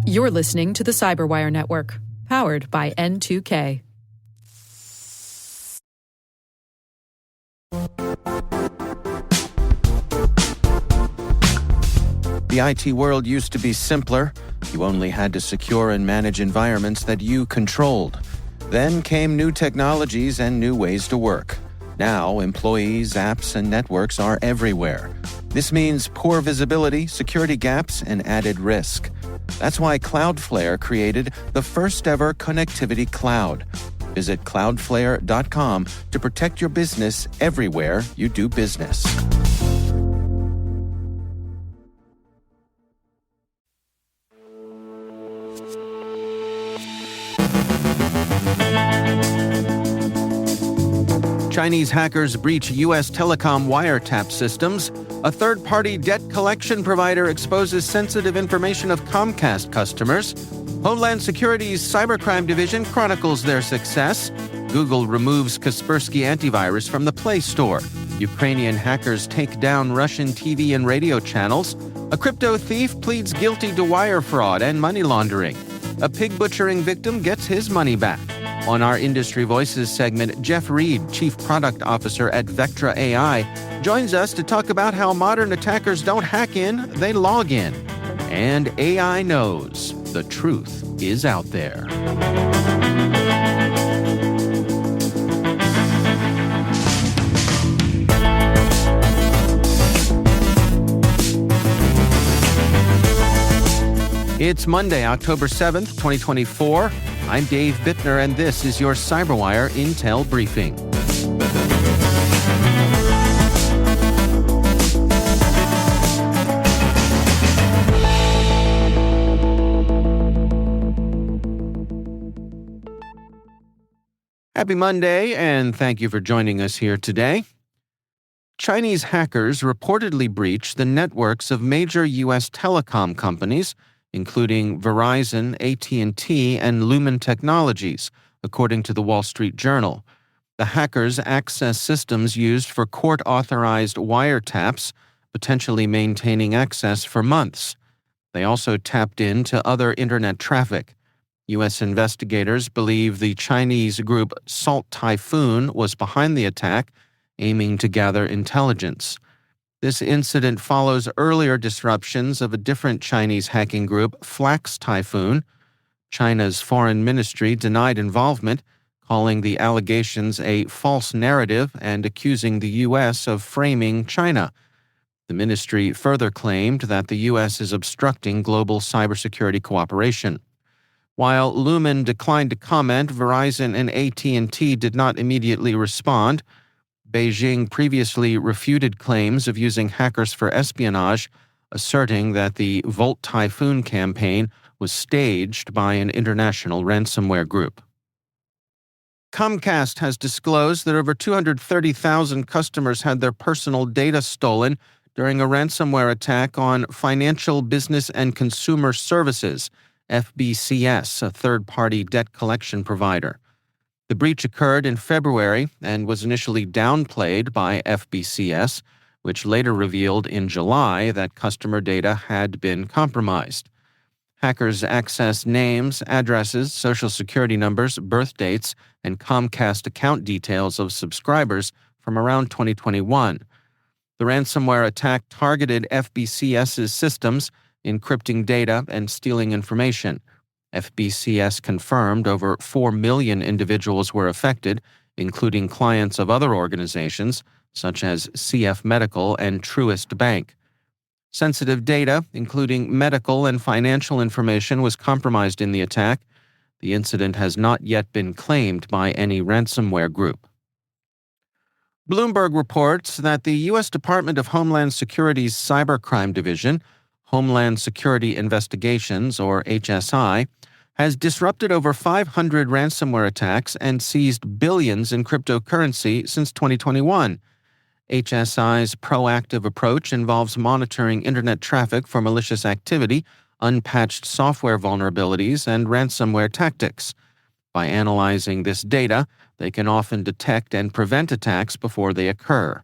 You're listening to the CyberWire Network, powered by N2K. The IT world used to be simpler. You only had to secure and manage environments that you controlled. Then came new technologies and new ways to work. Now, employees, apps, and networks are everywhere. This means poor visibility, security gaps, and added risk. That's why Cloudflare created the first-ever connectivity cloud. Visit cloudflare.com to protect your business everywhere you do business. Chinese hackers breach U.S. telecom wiretap systems. A third-party debt collection provider exposes sensitive information of Comcast customers. Homeland Security's cybercrime division chronicles their success. Google removes Kaspersky antivirus from the Play Store. Ukrainian hackers take down Russian TV and radio channels. A crypto thief pleads guilty to wire fraud and money laundering. A pig butchering victim gets his money back. On our Industry Voices segment, Jeff Reed, Chief Product Officer at Vectra AI, joins us to talk about how modern attackers don't hack in, they log in. And AI knows the truth is out there. It's Monday, October 7th, 2024. I'm Dave Bittner, and this is your CyberWire Intel Briefing. Happy Monday, and thank you for joining us here today. Chinese hackers reportedly breached the networks of major U.S. telecom companies, including Verizon, AT&T, and Lumen Technologies, according to the Wall Street Journal. The hackers access systems used for court-authorized wiretaps, potentially maintaining access for months. They also tapped into other Internet traffic. U.S. investigators believe the Chinese group Salt Typhoon was behind the attack, aiming to gather intelligence. This incident follows earlier disruptions of a different Chinese hacking group, Flax Typhoon. China's foreign ministry denied involvement, calling the allegations a false narrative and accusing the U.S. of framing China. The ministry further claimed that the U.S. is obstructing global cybersecurity cooperation. While Lumen declined to comment, Verizon and AT&T did not immediately respond. Beijing previously refuted claims of using hackers for espionage, asserting that the Volt Typhoon campaign was staged by an international ransomware group. Comcast has disclosed that over 230,000 customers had their personal data stolen during a ransomware attack on Financial Business and Consumer Services, FBCS, a third-party debt collection provider. The breach occurred in February and was initially downplayed by FBCS, which later revealed in July that customer data had been compromised. Hackers accessed names, addresses, social security numbers, birth dates, and Comcast account details of subscribers from around 2021. The ransomware attack targeted FBCS's systems, encrypting data and stealing information. FBCS confirmed over 4 million individuals were affected, including clients of other organizations, such as CF Medical and Truist Bank. Sensitive data, including medical and financial information, was compromised in the attack. The incident has not yet been claimed by any ransomware group. Bloomberg reports that the U.S. Department of Homeland Security's Cybercrime Division, Homeland Security Investigations, or HSI, has disrupted over 500 ransomware attacks and seized billions in cryptocurrency since 2021. HSI's proactive approach involves monitoring Internet traffic for malicious activity, unpatched software vulnerabilities, and ransomware tactics. By analyzing this data, they can often detect and prevent attacks before they occur.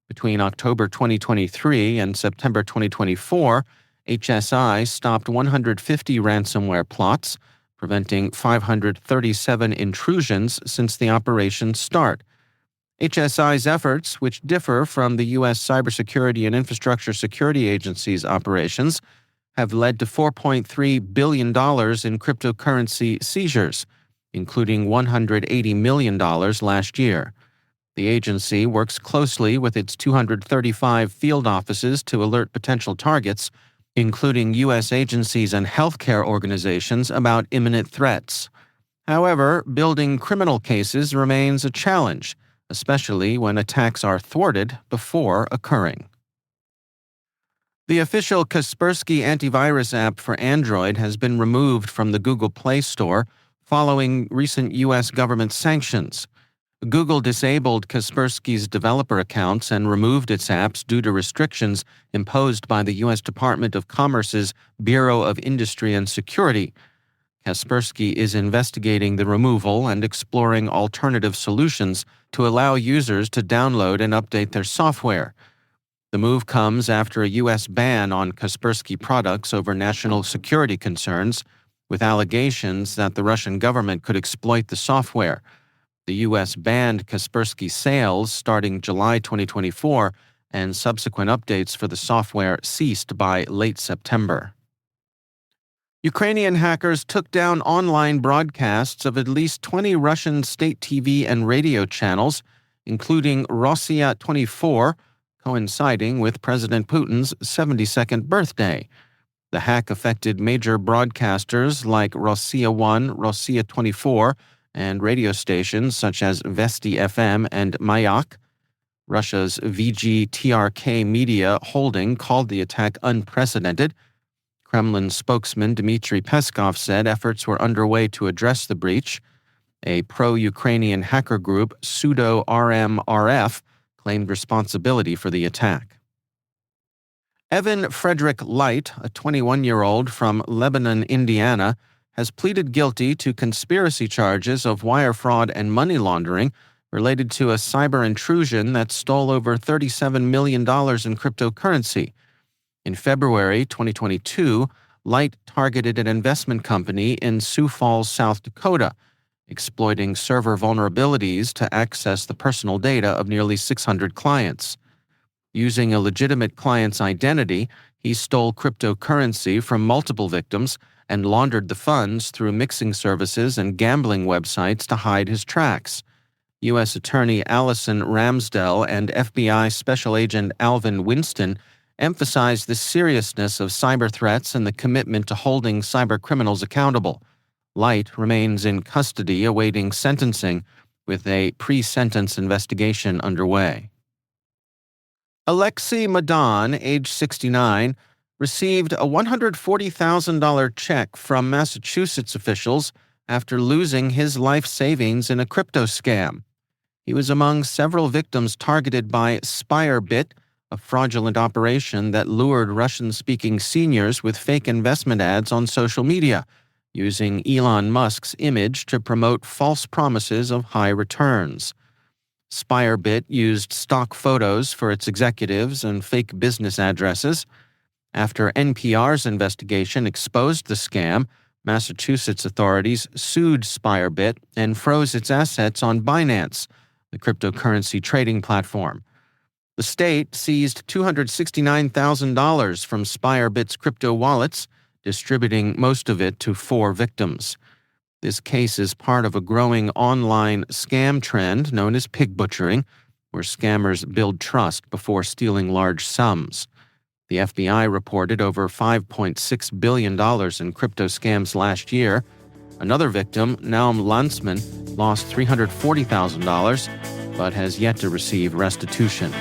Between October 2023 and September 2024, HSI stopped 150 ransomware plots, preventing 537 intrusions since the operation's start. HSI's efforts, which differ from the U.S. Cybersecurity and Infrastructure Security Agency's operations, have led to $4.3 billion in cryptocurrency seizures, including $180 million last year. The agency works closely with its 235 field offices to alert potential targets, including U.S. agencies and healthcare organizations, about imminent threats. However, building criminal cases remains a challenge, especially when attacks are thwarted before occurring. The official Kaspersky antivirus app for Android has been removed from the Google Play Store following recent U.S. government sanctions. Google disabled Kaspersky's developer accounts and removed its apps due to restrictions imposed by the U.S. Department of Commerce's Bureau of Industry and Security. Kaspersky is investigating the removal and exploring alternative solutions to allow users to download and update their software. The move comes after a U.S. ban on Kaspersky products over national security concerns, with allegations that the Russian government could exploit the software. The U.S. banned Kaspersky sales starting July 2024, and subsequent updates for the software ceased by late September. Ukrainian hackers took down online broadcasts of at least 20 Russian state TV and radio channels, including Rossiya 24, coinciding with President Putin's 72nd birthday. The hack affected major broadcasters like Rossiya 1, Rossiya 24, and radio stations such as Vesti FM and Mayak. Russia's VGTRK Media Holding called the attack unprecedented. Kremlin spokesman Dmitry Peskov said efforts were underway to address the breach. A pro-Ukrainian hacker group, Pseudo-RMRF, claimed responsibility for the attack. Evan Frederick Light, a 21-year-old from Lebanon, Indiana, has pleaded guilty to conspiracy charges of wire fraud and money laundering related to a cyber intrusion that stole over $37 million in cryptocurrency. In February 2022, Light targeted an investment company in Sioux Falls, South Dakota, exploiting server vulnerabilities to access the personal data of nearly 600 clients. Using a legitimate client's identity, he stole cryptocurrency from multiple victims and laundered the funds through mixing services and gambling websites to hide his tracks. U.S. Attorney Allison Ramsdell and FBI Special Agent Alvin Winston emphasized the seriousness of cyber threats and the commitment to holding cybercriminals accountable. Light remains in custody awaiting sentencing, with a pre-sentence investigation underway. Alexei Madan, age 69, received a $140,000 check from Massachusetts officials after losing his life savings in a crypto scam. He was among several victims targeted by SpireBit, a fraudulent operation that lured Russian-speaking seniors with fake investment ads on social media, using Elon Musk's image to promote false promises of high returns. SpireBit used stock photos for its executives and fake business addresses. After NPR's investigation exposed the scam, Massachusetts authorities sued SpireBit and froze its assets on Binance, the cryptocurrency trading platform. The state seized $269,000 from SpireBit's crypto wallets, distributing most of it to 4 victims. This case is part of a growing online scam trend known as pig butchering, where scammers build trust before stealing large sums. The FBI reported over $5.6 billion in crypto scams last year. Another victim, Naum Lanzmann, lost $340,000, but has yet to receive restitution.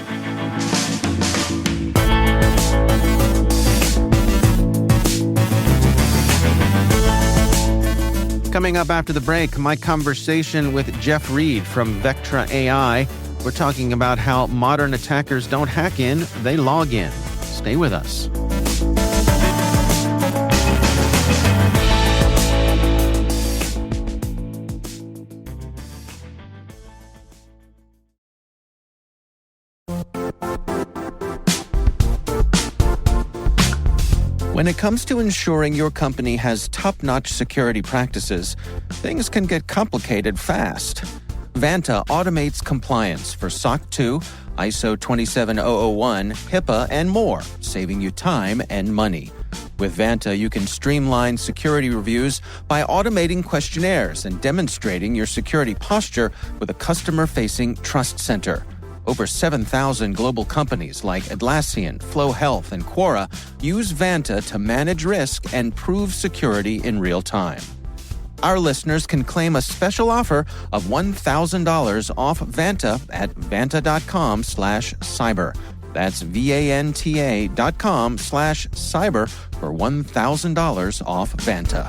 Coming up after the break, my conversation with Jeff Reed from Vectra AI. We're talking about how modern attackers don't hack in, they log in. Stay with us. When it comes to ensuring your company has top-notch security practices, things can get complicated fast. Vanta automates compliance for SOC 2, ISO 27001, HIPAA, and more, saving you time and money. With Vanta, you can streamline security reviews by automating questionnaires and demonstrating your security posture with a customer-facing trust center. Over 7,000 global companies like Atlassian, Flow Health, and Quora use Vanta to manage risk and prove security in real time. Our listeners can claim a special offer of $1,000 off Vanta at vanta.com/cyber. That's VANTA.com/cyber for $1,000 off Vanta.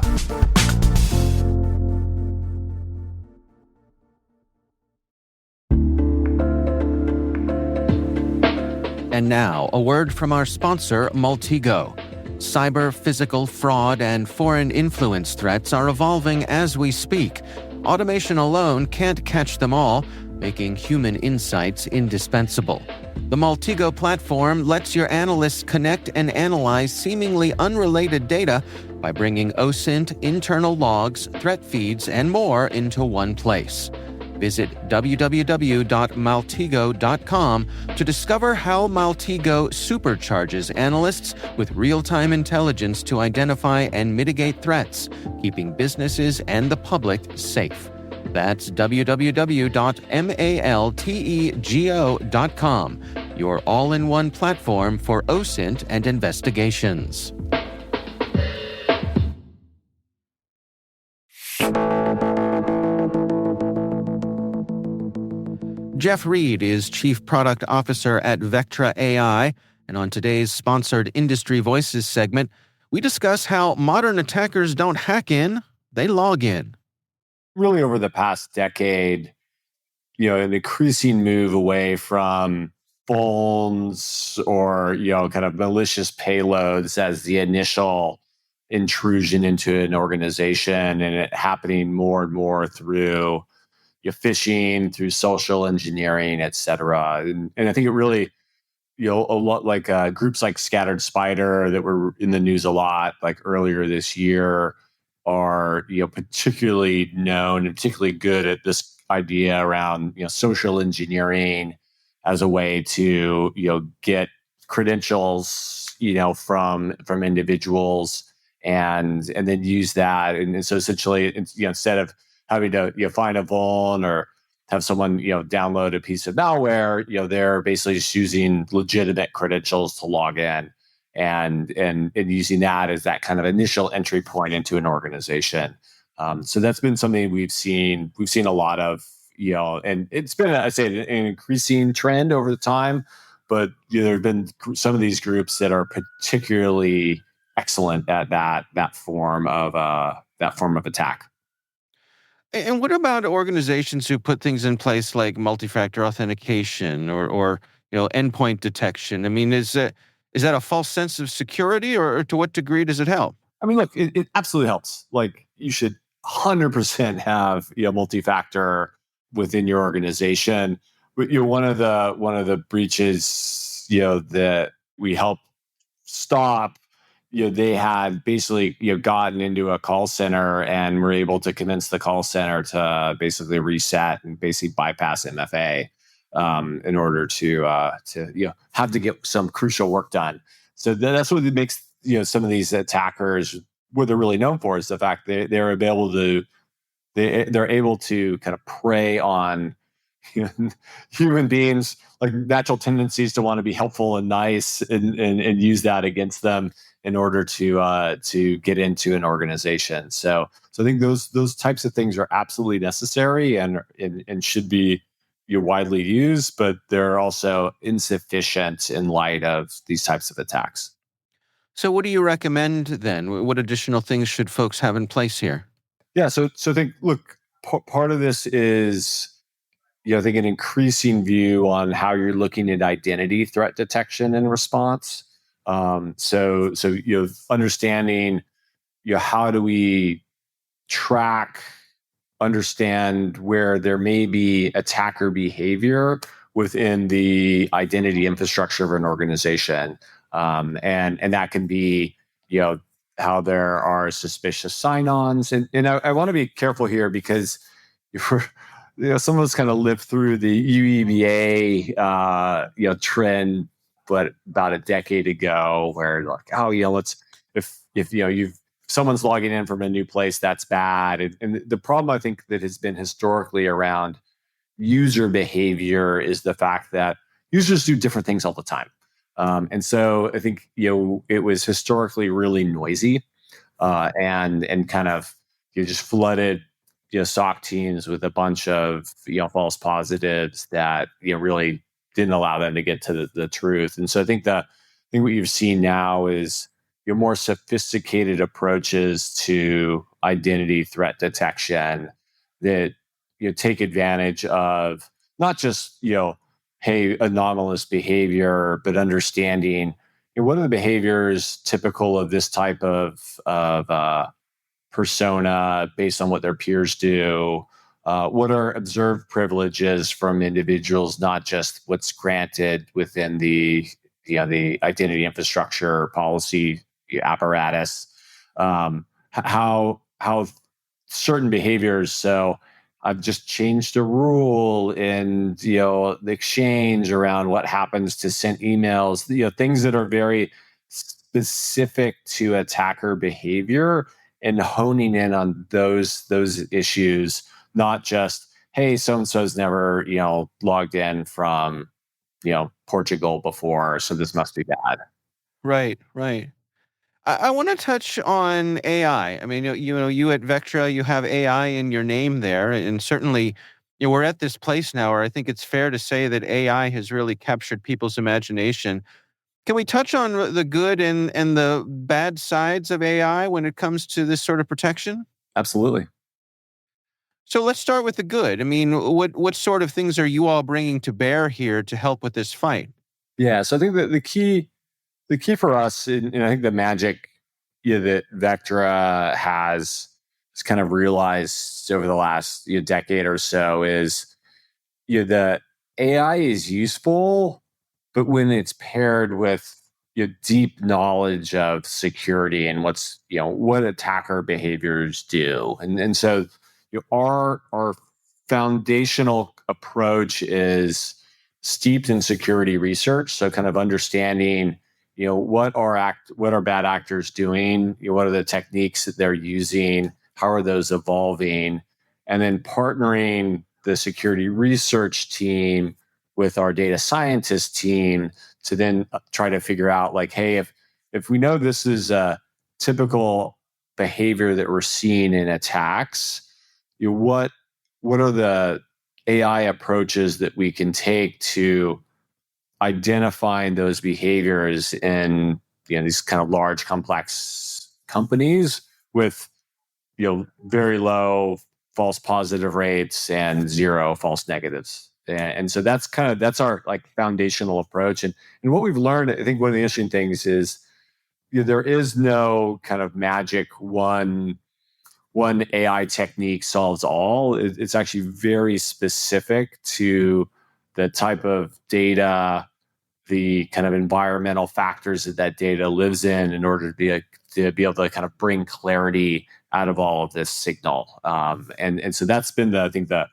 And now, a word from our sponsor, Maltego. Cyber, physical, fraud, and foreign influence threats are evolving as we speak. Automation alone can't catch them all, making human insights indispensable. The Maltego platform lets your analysts connect and analyze seemingly unrelated data by bringing OSINT, internal logs, threat feeds, and more into one place. Visit www.maltego.com to discover how Maltego supercharges analysts with real-time intelligence to identify and mitigate threats, keeping businesses and the public safe. That's www.maltego.com, your all-in-one platform for OSINT and investigations. Jeff Reed is Chief Product Officer at Vectra AI, and on today's sponsored Industry Voices segment, we discuss how modern attackers don't hack in, they log in. Really over the past decade, an increasing move away from phones or, kind of malicious payloads as the initial intrusion into an organization, and it happening more and more through phishing, through social engineering, et cetera. And I think it really, a lot like groups like Scattered Spider that were in the news a lot, like earlier this year, are particularly known and particularly good at this idea around social engineering as a way to get credentials from individuals and then use that. And so essentially, instead of having to find a vuln or have someone download a piece of malware, they're basically just using legitimate credentials to log in and using that as that kind of initial entry point into an organization. So that's been something we've seen a lot of, and it's been, I'd say, an increasing trend over the time. But there have been some of these groups that are particularly excellent at that form of attack. And what about organizations who put things in place like multi-factor authentication or endpoint detection? I mean, is that a false sense of security, or to what degree does it help? I mean, look, it absolutely helps. Like, you should 100% have multi-factor within your organization. But one of the breaches that we help stop, they had basically gotten into a call center and were able to convince the call center to basically reset and basically bypass MFA in order to have to get some crucial work done. So that's what makes some of these attackers, what they're really known for is the fact they're able to kind of prey on human beings, like natural tendencies to want to be helpful and nice, and use that against them in order to get into an organization. So I think those types of things are absolutely necessary and should be widely used, but they're also insufficient in light of these types of attacks. So what do you recommend then? What additional things should folks have in place here? Yeah, so I think, look, part of this is, I think, an increasing view on how you're looking at identity threat detection and response. So understanding, how do we track, understand where there may be attacker behavior within the identity infrastructure of an organization, and that can be how there are suspicious sign-ons. And I want to be careful here because if some of us kind of lived through the UEBA, trend, but about a decade ago, where like, if someone's logging in from a new place, that's bad. And the problem I think that has been historically around user behavior is the fact that users do different things all the time. And so I think, it was historically really noisy, and kind of just flooded SOC teams with a bunch of false positives that really didn't allow them to get to the truth. And so I think what you've seen now is more sophisticated approaches to identity threat detection that take advantage of not just hey, anomalous behavior, but understanding what are the behaviors typical of this type of persona based on what their peers do. What are observed privileges from individuals, not just what's granted within the identity infrastructure policy apparatus. How certain behaviors. So I've just changed a rule in the exchange around what happens to sent emails. Things that are very specific to attacker behavior, and honing in on those issues, not just hey, so and so's never logged in from Portugal before, so this must be bad. Right, right. I want to touch on AI. I mean, you at Vectra, you have AI in your name there, and certainly, we're at this place now where I think it's fair to say that AI has really captured people's imagination. Can we touch on the good and the bad sides of AI when it comes to this sort of protection? Absolutely. So let's start with the good. I mean, what sort of things are you all bringing to bear here to help with this fight? Yeah, so I think that the key for us, and I think the magic that Vectra has kind of realized over the last decade or so is the AI is useful, but when it's paired with deep knowledge of security and what attacker behaviors do, and so our foundational approach is steeped in security research. So kind of understanding what are bad actors doing, what are the techniques that they're using, how are those evolving, and then partnering the security research team with our data scientist team to then try to figure out like, hey, if we know this is a typical behavior that we're seeing in attacks, what are the AI approaches that we can take to identifying those behaviors in these kind of large complex companies with very low false positive rates and zero false negatives. And so that's our like foundational approach. And what we've learned, I think one of the interesting things is there is no kind of magic one AI technique solves all. It's actually very specific to the type of data, the kind of environmental factors that data lives in order to be able to kind of bring clarity out of all of this signal. And so that's been I think the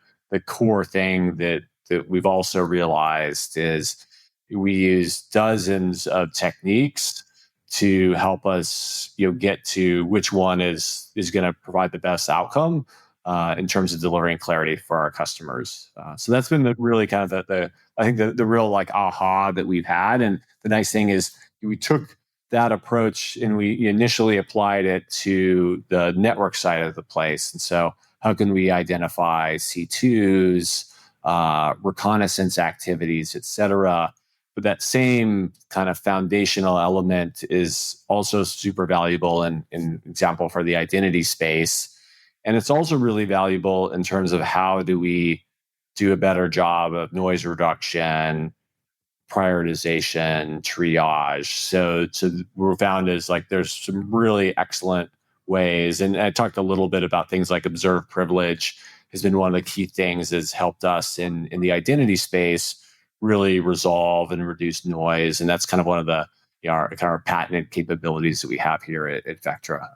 core thing that we've also realized is we use dozens of techniques to help us get to which one is going to provide the best outcome in terms of delivering clarity for our customers. So that's been really kind of I think the real like aha that we've had. And the nice thing is we took that approach and we initially applied it to the network side of the place. And so how can we identify C2s, reconnaissance activities, et cetera? But that same kind of foundational element is also super valuable in example for the identity space. And it's also really valuable in terms of how do we do a better job of noise reduction, prioritization, triage. So we're found is like there's some really excellent ways. And I talked a little bit about things like observed privilege has been one of the key things that's helped us in the identity space really resolve and reduce noise. And that's kind of one of the our patented capabilities that we have here at Vectra.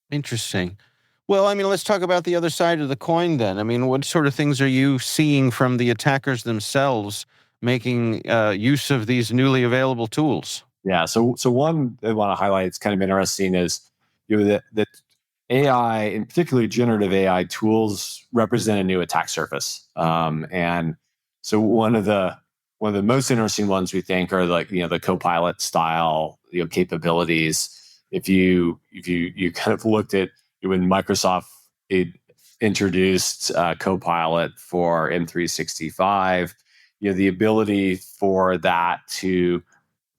Interesting. Well, let's talk about the other side of the coin then. What sort of things are you seeing from the attackers themselves making use of these newly available tools? Yeah. So one I want to highlight, it's kind of interesting, is that AI, and particularly generative AI tools, represent a new attack surface. And so one of the most interesting ones we think are the Copilot style capabilities. If you kind of looked at when Microsoft introduced Copilot for M365, the ability for that to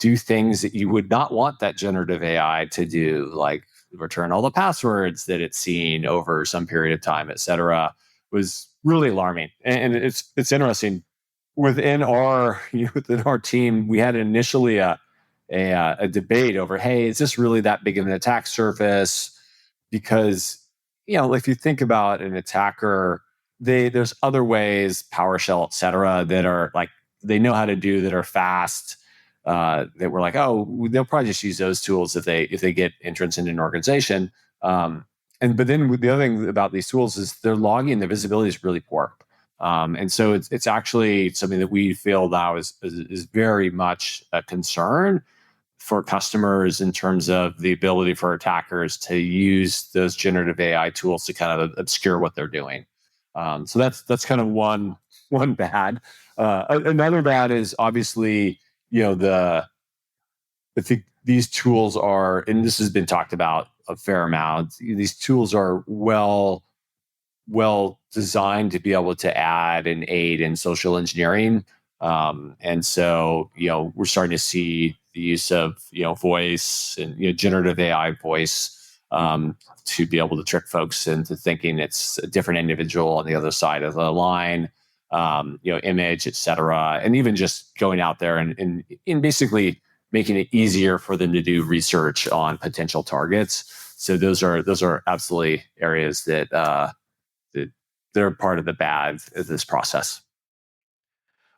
do things that you would not want that generative AI to do, like return all the passwords that it's seen over some period of time, et cetera, was really alarming. And it's interesting. Within our team, we had initially a debate over, hey, is this really that big of an attack surface? Because if you think about an attacker, there's other ways, PowerShell, et cetera, that are they know how to do, that are fast. That we're like, oh, they'll probably just use those tools if they get entrance into an organization. But then the other thing about these tools is their logging, the visibility is really poor. And so it's actually something that we feel now is very much a concern for customers in terms of the ability for attackers to use those generative AI tools to kind of obscure what they're doing. So that's kind of one bad. Another bad is obviously, I think these tools are, and this has been talked about a fair amount, these tools are well designed to be able to add and aid in social engineering. And so, we're starting to see the use of, voice and, generative AI voice to be able to trick folks into thinking it's a different individual on the other side of the line, image, et cetera. And even just going out there and basically making it easier for them to do research on potential targets. So those are absolutely areas that they're part of the bad of this process.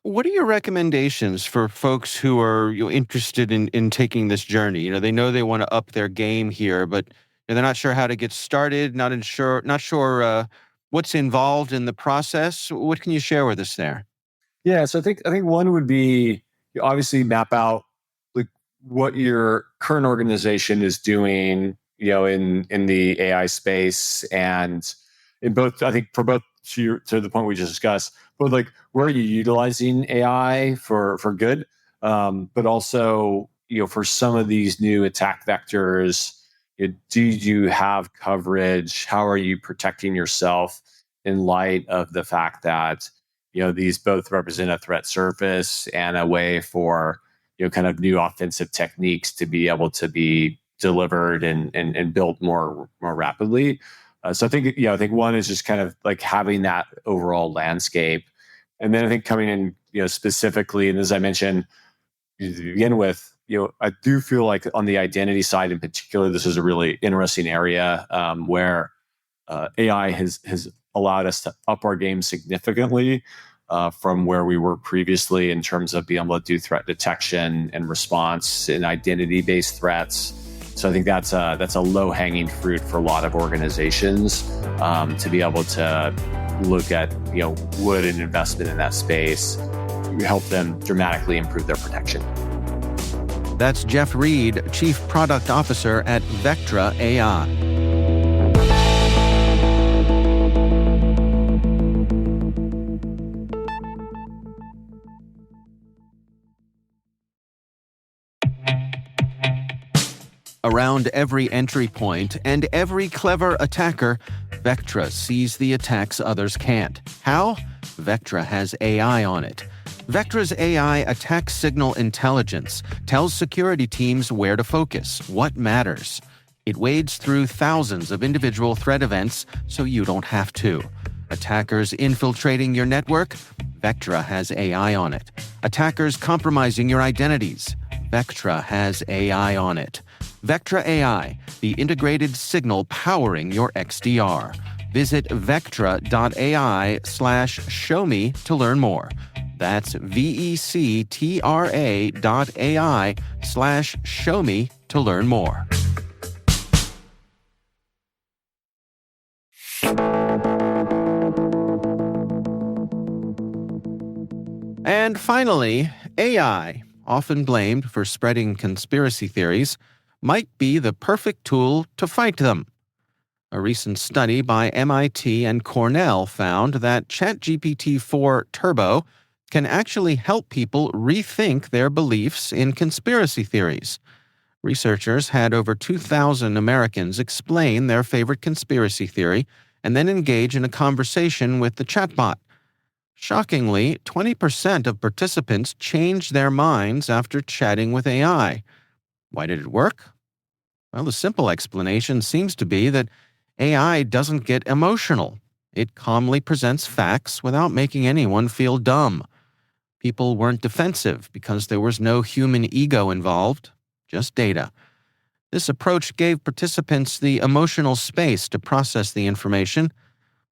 What are your recommendations for folks who are interested in taking this journey? They know they want to up their game here, but they're not sure how to get started, not sure what's involved in the process. What can you share with us there? Yeah, so I think one would be, you obviously map out what your current organization is doing, in the AI space, and in both, I think for both to the point we just discussed, both where are you utilizing AI for good, but also for some of these new attack vectors, do you have coverage? How are you protecting yourself in light of the fact that these both represent a threat surface and a way for kind of new offensive techniques to be able to be delivered and built more rapidly. So I think one is just kind of having that overall landscape, and then I think coming in specifically, and as I mentioned to begin with, I do feel like on the identity side in particular, this is a really interesting area where AI has allowed us to up our game significantly from where we were previously in terms of being able to do threat detection and response in identity-based threats. So I think that's a low-hanging fruit for a lot of organizations to be able to look at, would an investment in that space help them dramatically improve their protection. That's Jeff Reed, Chief Product Officer at Vectra AI. Around every entry point and every clever attacker, Vectra sees the attacks others can't. How? Vectra has AI on it. Vectra's AI attack signal intelligence tells security teams where to focus, what matters. It wades through thousands of individual threat events so you don't have to. Attackers infiltrating your network? Vectra has AI on it. Attackers compromising your identities? Vectra has AI on it. Vectra AI, the integrated signal powering your XDR. Visit vectra.ai/showme to learn more. That's VECTRA.ai nck.com/showme to learn more. And finally, AI, often blamed for spreading conspiracy theories, might be the perfect tool to fight them. A recent study by MIT and Cornell found that ChatGPT-4 Turbo can actually help people rethink their beliefs in conspiracy theories. Researchers had over 2,000 Americans explain their favorite conspiracy theory and then engage in a conversation with the chatbot. Shockingly, 20% of participants changed their minds after chatting with AI. Why did it work? Well, the simple explanation seems to be that AI doesn't get emotional. It calmly presents facts without making anyone feel dumb. People weren't defensive because there was no human ego involved, just data. This approach gave participants the emotional space to process the information.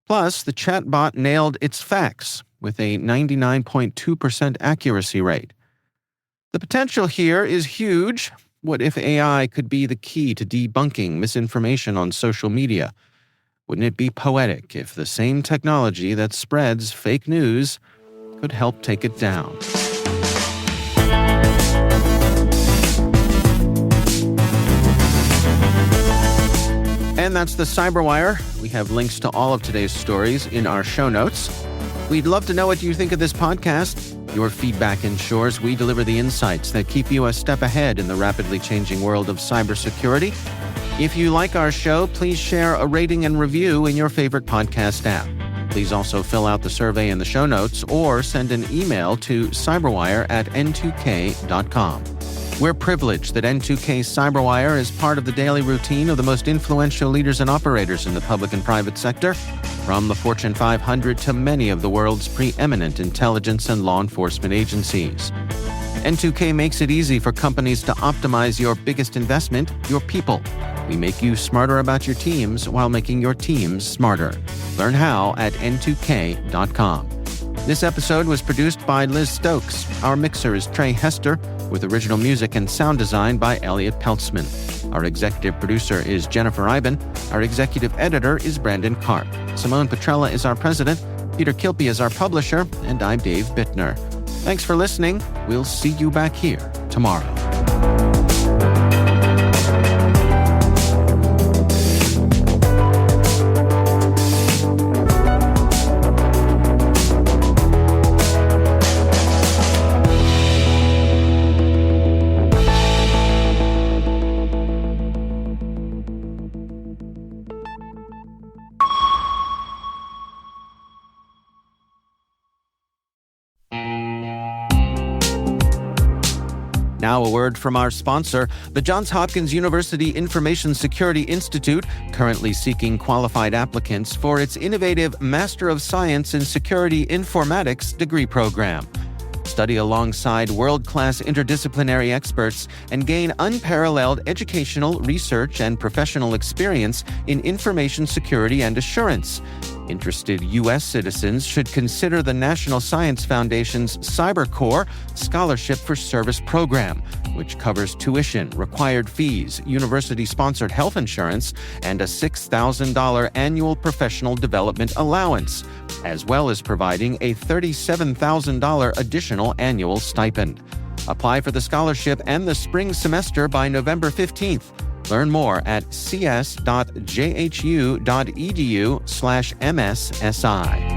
Plus, the chatbot nailed its facts with a 99.2% accuracy rate. The potential here is huge. What if AI could be the key to debunking misinformation on social media? Wouldn't it be poetic if the same technology that spreads fake news could help take it down? And that's the CyberWire. We have links to all of today's stories in our show notes. We'd love to know what you think of this podcast. Your feedback ensures we deliver the insights that keep you a step ahead in the rapidly changing world of cybersecurity. If you like our show, please share a rating and review in your favorite podcast app. Please also fill out the survey in the show notes or send an email to cyberwire@n2k.com. We're privileged that N2K CyberWire is part of the daily routine of the most influential leaders and operators in the public and private sector, from the Fortune 500 to many of the world's preeminent intelligence and law enforcement agencies. N2K makes it easy for companies to optimize your biggest investment, your people. We make you smarter about your teams while making your teams smarter. Learn how at n2k.com. This episode was produced by Liz Stokes. Our mixer is Trey Hester, with original music and sound design by Elliot Peltzman. Our executive producer is Jennifer Iben. Our executive editor is Brandon Karp. Simone Petrella is our president. Peter Kilpie is our publisher. And I'm Dave Bittner. Thanks for listening. We'll see you back here tomorrow. Now a word from our sponsor, the Johns Hopkins University Information Security Institute, currently seeking qualified applicants for its innovative Master of Science in Security Informatics degree program. Study alongside world-class interdisciplinary experts and gain unparalleled educational, research, and professional experience in information security and assurance. Interested U.S. citizens should consider the National Science Foundation's CyberCore Scholarship for Service program, which covers tuition, required fees, university-sponsored health insurance, and a $6,000 annual professional development allowance, as well as providing a $37,000 additional annual stipend. Apply for the scholarship and the spring semester by November 15th. Learn more at cs.jhu.edu/MSSI.